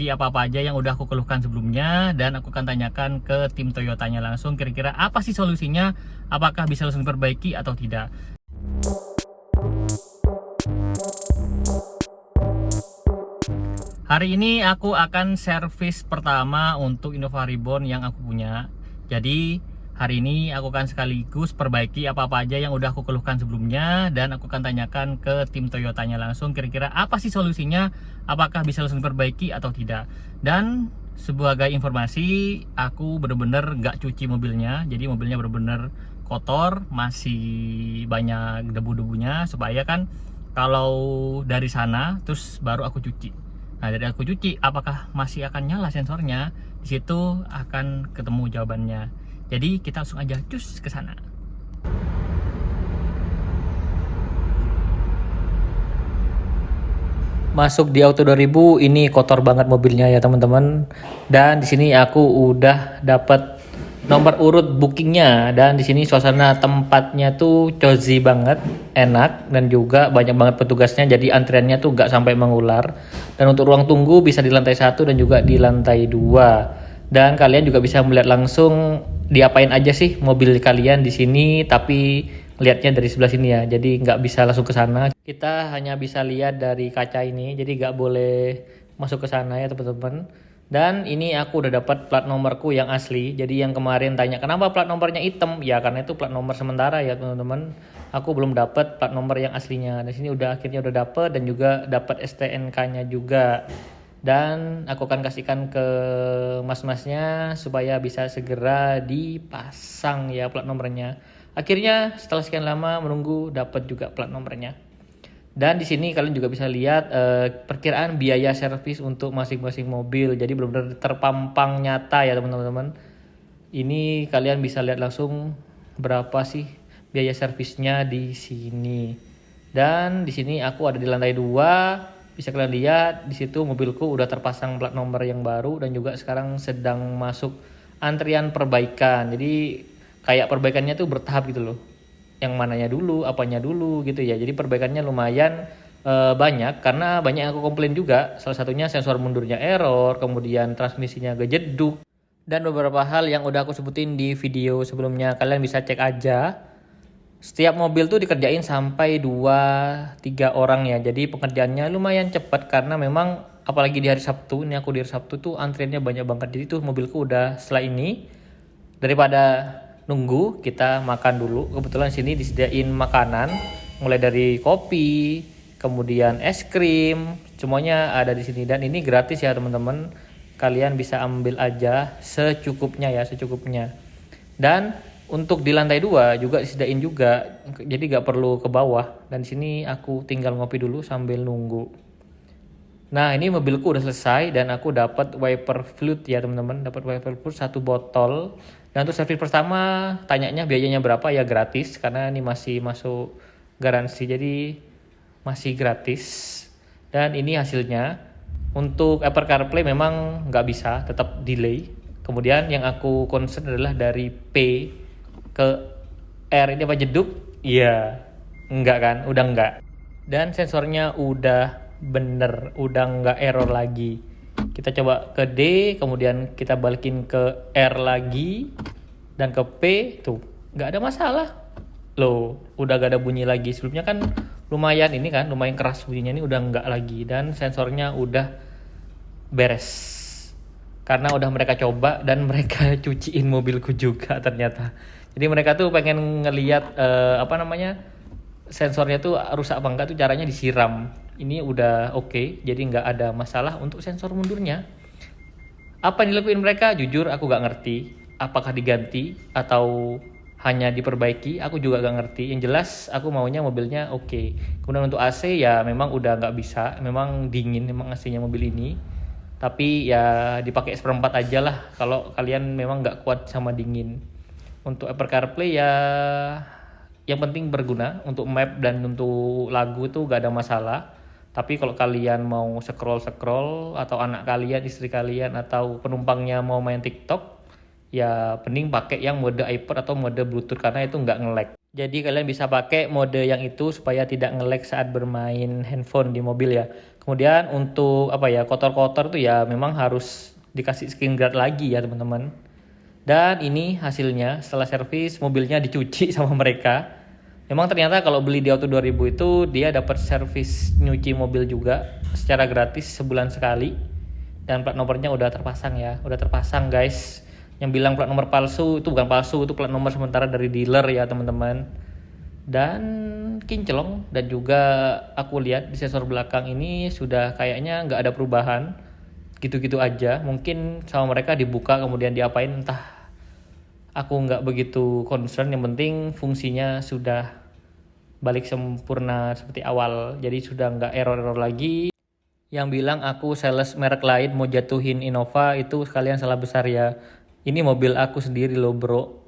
apa-apa aja yang udah aku keluhkan sebelumnya, dan aku akan tanyakan ke tim Toyotanya langsung kira-kira apa sih solusinya, apakah bisa langsung diperbaiki atau tidak. Hari ini aku akan servis pertama untuk Innova Reborn yang aku punya. Jadi hari ini aku akan sekaligus perbaiki apa-apa aja yang udah aku keluhkan sebelumnya, dan aku akan tanyakan ke tim Toyotanya langsung kira-kira apa sih solusinya, apakah bisa langsung diperbaiki atau tidak. Dan sebagai informasi, aku bener-bener nggak cuci mobilnya, jadi mobilnya bener-bener kotor, masih banyak debu-debunya, supaya kan kalau dari sana terus baru aku cuci. Nah, dari aku cuci, apakah masih akan nyala sensornya? Di situ akan ketemu jawabannya. Jadi kita langsung aja cus ke sana. Masuk di Auto 2000, ini kotor banget mobilnya ya teman-teman. Dan di sini aku udah dapat nomor urut bookingnya, dan di sini suasana tempatnya tuh cozy banget, enak, dan juga banyak banget petugasnya, jadi antriannya tuh gak sampai mengular. Dan untuk ruang tunggu bisa di lantai 1 dan juga di lantai 2. Dan kalian juga bisa melihat langsung diapain aja sih mobil kalian di sini, tapi lihatnya dari sebelah sini ya, jadi nggak bisa langsung ke sana. Kita hanya bisa lihat dari kaca ini, jadi nggak boleh masuk ke sana ya teman-teman. Dan ini aku udah dapat plat nomorku yang asli. Jadi yang kemarin tanya kenapa plat nomornya hitam, ya karena itu plat nomor sementara ya teman-teman. Aku belum dapat plat nomor yang aslinya. Di sini akhirnya udah dapat, dan juga dapat STNK-nya juga. Dan aku akan kasihkan ke mas-masnya supaya bisa segera dipasang ya plat nomornya. Akhirnya setelah sekian lama menunggu dapat juga plat nomornya. Dan di sini kalian juga bisa lihat perkiraan biaya servis untuk masing-masing mobil. Jadi benar-benar terpampang nyata ya teman-teman. Ini kalian bisa lihat langsung berapa sih biaya servisnya di sini. Dan di sini aku ada di lantai 2. Bisa kalian lihat di situ mobilku udah terpasang plat nomor yang baru, dan juga sekarang sedang masuk antrian perbaikan. Jadi kayak perbaikannya tuh bertahap gitu loh. Yang mananya dulu, apanya dulu gitu ya. Jadi perbaikannya lumayan banyak, karena banyak yang aku komplain juga. Salah satunya sensor mundurnya error, kemudian transmisinya gejeduk, dan beberapa hal yang udah aku sebutin di video sebelumnya. Kalian bisa cek aja. Setiap mobil tuh dikerjain sampai 2-3 orang ya. Jadi pengerjaannya lumayan cepat, karena memang apalagi di hari Sabtu. Ini aku di hari Sabtu tuh antriannya banyak banget. Jadi tuh mobilku udah setelah ini, daripada nunggu, kita makan dulu. Kebetulan sini disediain makanan, mulai dari kopi, kemudian es krim, semuanya ada di sini, dan ini gratis ya teman-teman. Kalian bisa ambil aja secukupnya ya, secukupnya. Dan untuk di lantai 2 juga disediain juga, jadi gak perlu ke bawah. Dan di sini aku tinggal ngopi dulu sambil nunggu. Nah, ini mobilku udah selesai, dan aku dapat wiper fluid ya teman-teman, dapat wiper fluid 1 botol. Dan untuk servis pertama, tanyanya biayanya berapa? Ya gratis, karena ini masih masuk garansi, jadi masih gratis. Dan ini hasilnya. Untuk Apple CarPlay memang nggak bisa, tetap delay. Kemudian yang aku concern adalah dari P ke R, ini apa, jeduk? Iya, enggak kan? Udah enggak. Dan sensornya udah bener, udah nggak error lagi. Kita coba ke D, kemudian kita balikin ke R lagi, dan ke P, tuh nggak ada masalah loh, udah gak ada bunyi lagi. Sebelumnya kan lumayan ini kan, lumayan keras bunyinya, ini udah nggak lagi. Dan sensornya udah beres, karena udah mereka coba dan mereka cuciin mobilku juga ternyata. Jadi mereka tuh pengen ngeliat sensornya tuh rusak apa enggak, tuh caranya disiram. Ini udah oke, jadi nggak ada masalah untuk sensor mundurnya. Apa yang dilakuin mereka? Jujur aku nggak ngerti. Apakah diganti atau hanya diperbaiki? Aku juga nggak ngerti. Yang jelas aku maunya mobilnya oke. Kemudian untuk AC ya memang udah nggak bisa. Memang dingin memang AC-nya mobil ini. Tapi ya dipakai seperempat aja lah kalau kalian memang nggak kuat sama dingin. Untuk Apple CarPlay ya yang penting berguna untuk map dan untuk lagu itu gak ada masalah. Tapi kalau kalian mau scroll atau anak kalian, istri kalian, atau penumpangnya mau main TikTok, ya mending pakai yang mode iPod atau mode Bluetooth, karena itu nggak nge-lag. Jadi kalian bisa pakai mode yang itu supaya tidak nge-lag saat bermain handphone di mobil ya. Kemudian untuk apa ya, kotor-kotor tuh ya memang harus dikasih skin guard lagi ya teman-teman. Dan ini hasilnya setelah servis mobilnya dicuci sama mereka. Memang ternyata kalau beli di Auto 2000 itu dia dapat servis nyuci mobil juga secara gratis sebulan sekali. Dan plat nomornya udah terpasang ya, udah terpasang guys. Yang bilang plat nomor palsu itu bukan palsu, itu plat nomor sementara dari dealer ya teman-teman. Dan kinclong, dan juga aku lihat di sensor belakang ini sudah kayaknya nggak ada perubahan, gitu-gitu aja. Mungkin sama mereka dibuka kemudian diapain entah, aku nggak begitu concern. Yang penting fungsinya sudah balik sempurna seperti awal, jadi sudah nggak error-error lagi. Yang bilang aku sales merek lain mau jatuhin Innova itu sekalian salah besar ya. Ini mobil aku sendiri loh bro.